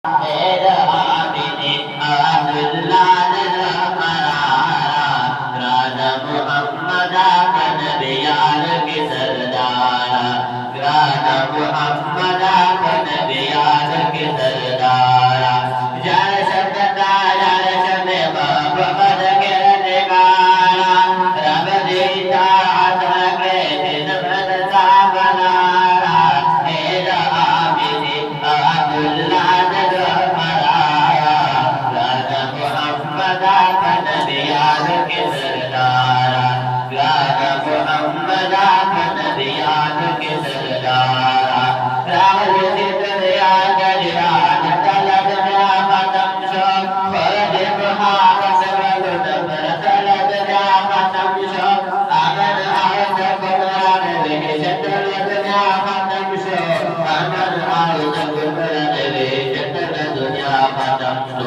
मेरा आबिदी अब्दुल्लाह राजा मोहम्मद नबियान के सरदार राजा मोहम्मद नबियान के सरदार यार शब्दा यार शब्दे मोहम्मद के निगारा रब दीता आत्मा के दिन बदता बनारा मेरा आबिदी अब्दुल्लाह नबियान के सरदार राजा मोहम्मद नबियान के सरदार राज दरिया गजरान तलब जा खत्म शो फर्ज महान सबल दबर तलब जा खत्म शो अमन आयत कुरान विश तलब जा खत्म शो अमन आयत कुरान विश तलब दुनिया खत्म शो